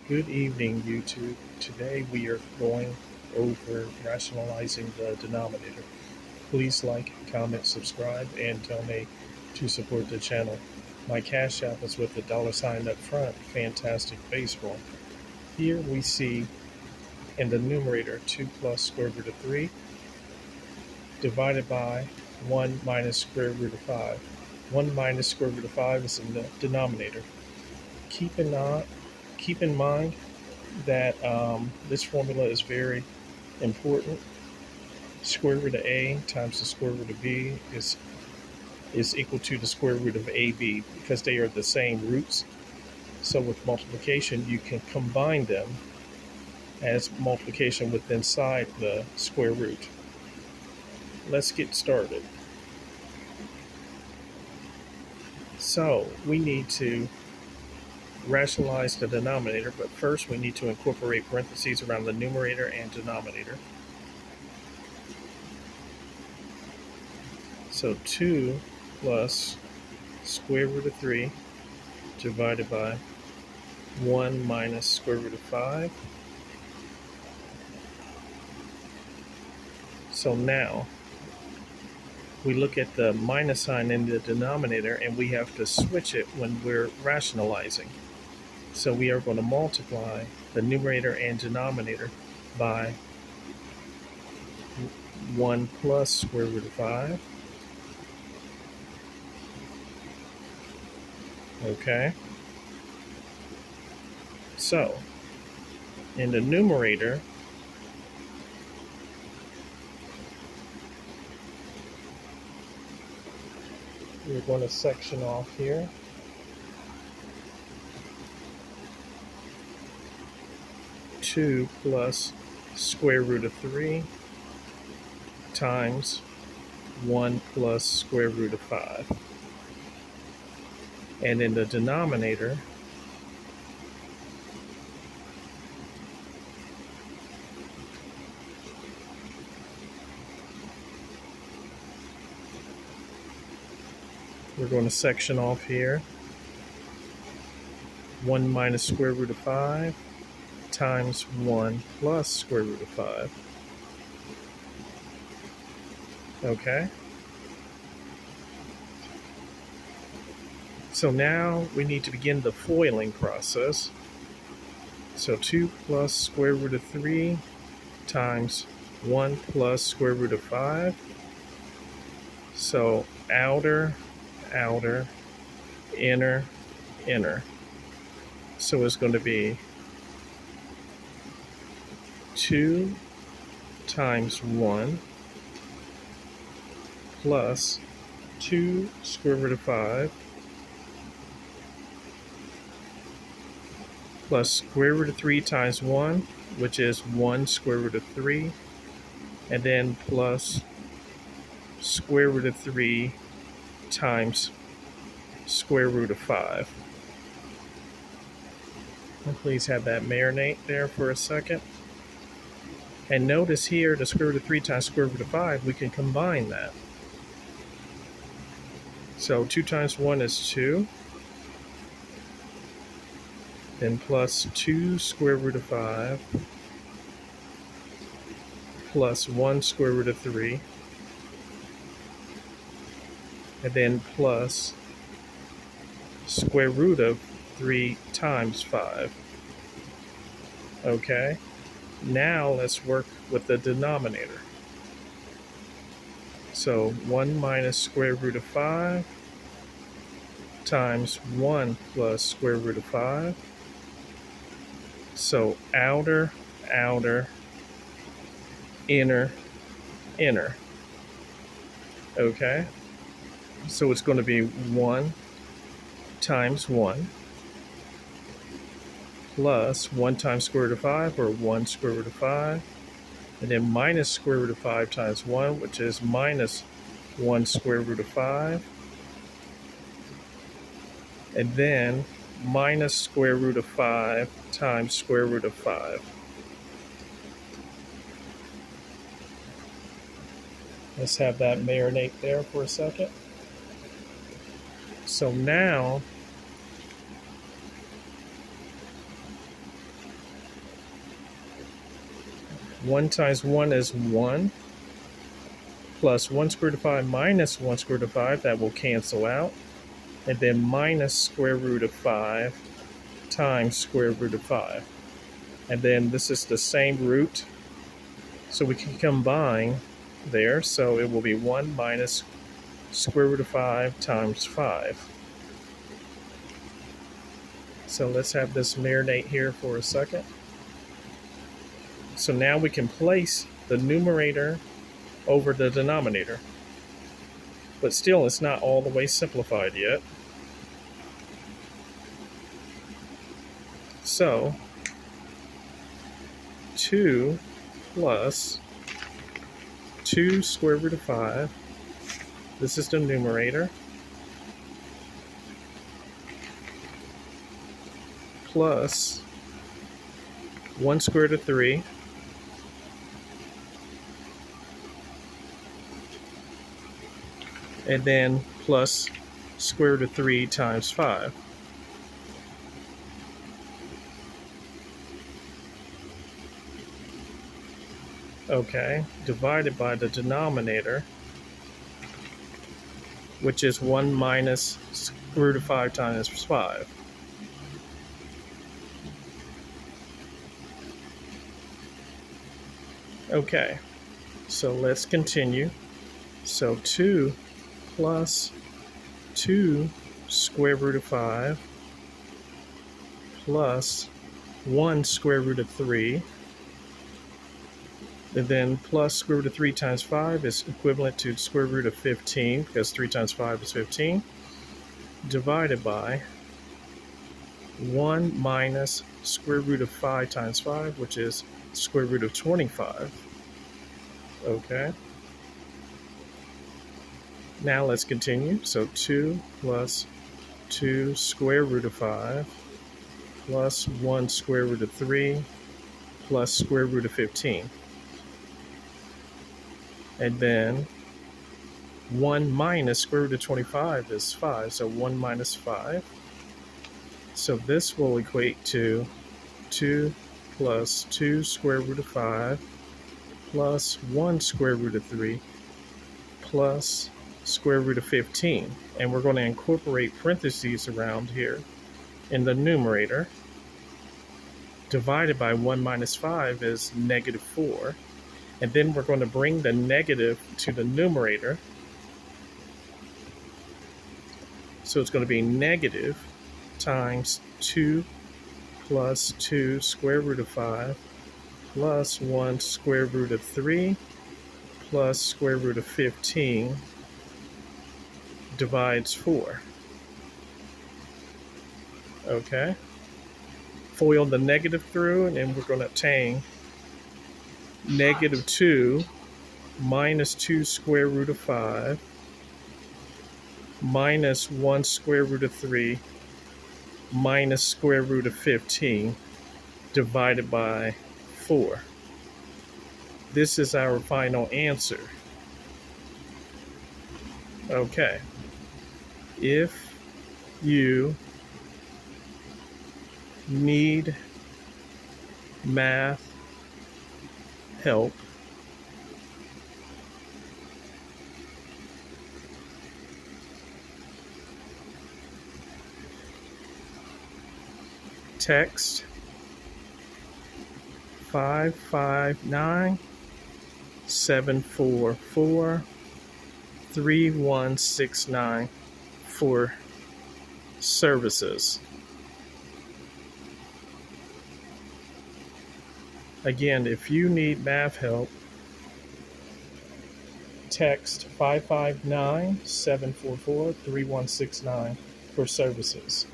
Good evening, YouTube. Today we are going over rationalizing the denominator. Please like, comment, subscribe, and donate to support the channel. My cash app is with the $ up front, Fantastic Baseball. Here we see in the numerator 2 plus square root of 3 divided by 1 minus square root of 5. 1 minus square root of 5 is in the denominator. Keep in mind that this formula is very important. Square root of a times the square root of b is equal to the square root of ab because they are the same roots. So with multiplication, you can combine them as multiplication with inside the square root. Let's get started. So we need to rationalize the denominator, but first we need to incorporate parentheses around the numerator and denominator. So 2 plus square root of 3 divided by 1 minus square root of 5. So now we look at the minus sign in the denominator and we have to switch it when we're rationalizing. So we are going to multiply the numerator and denominator by 1 plus square root of 5. Okay. So in the numerator, we're going to section off here. Two plus square root of 3 times 1 plus square root of 5. And in the denominator, we're going to section off here. 1 minus square root of 5 times 1 plus square root of 5. Okay. So now we need to begin the FOILing process. So 2 plus square root of 3 times 1 plus square root of 5. So outer, inner. So it's going to be 2 times 1 plus 2 square root of 5 plus square root of 3 times 1, which is 1 square root of 3, and then plus square root of 3 times square root of 5. And please have that marinate there for a second. And notice here, the square root of 3 times square root of 5, we can combine that. So 2 times 1 is 2. Then plus 2 square root of 5 plus 1 square root of 3. And then plus square root of 3 times 5. Okay. Now let's work with the denominator. So 1 minus square root of 5 times 1 plus square root of 5. So outer, inner. Okay. So it's going to be 1 times 1 plus 1 times square root of 5, or 1 square root of 5, and then minus square root of 5 times 1, which is minus 1 square root of 5, and then minus square root of 5 times square root of 5. Let's have that marinate there for a second. So now 1 times 1 is 1, plus 1 square root of 5 minus 1 square root of 5, that will cancel out. And then minus square root of 5 times square root of 5. And then this is the same root, so we can combine there. So it will be 1 minus square root of 5 times 5. So let's have this marinate here for a second. So now we can place the numerator over the denominator. But still, it's not all the way simplified yet. So 2 plus 2 square root of 5, this is the numerator, plus 1 square root of 3, and then plus square root of 3 times 5. Okay, divided by the denominator, which is 1 minus square root of 5 times 5. Okay, so let's continue. So 2 plus 2 square root of 5 plus 1 square root of 3, and then plus square root of 3 times 5 is equivalent to square root of 15, because 3 times 5 is 15, divided by 1 minus square root of 5 times 5, which is square root of 25. Okay. Now let's continue. So 2 plus 2 square root of 5 plus 1 square root of 3 plus square root of 15. And then 1 minus square root of 25 is 5, so 1 minus 5. So this will equate to 2 plus 2 square root of 5 plus 1 square root of 3 plus square root of 15. And we're going to incorporate parentheses around here in the numerator. Divided by 1 minus 5 is negative 4. And then we're going to bring the negative to the numerator. So it's going to be negative times 2 plus 2 square root of 5 plus 1 square root of 3 plus square root of 15 divides 4. Okay. Foil the negative through, and then we're going to obtain negative 2 minus 2 square root of 5 minus 1 square root of 3 minus square root of 15 divided by 4. This is our final answer. Okay. If you need math help, text 559-744-3169 for services. Again, if you need math help, text 559-744-3169 for services.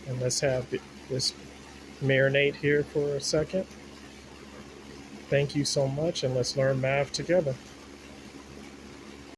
And let's have this marinate here for a second. Thank you so much, and let's learn math together.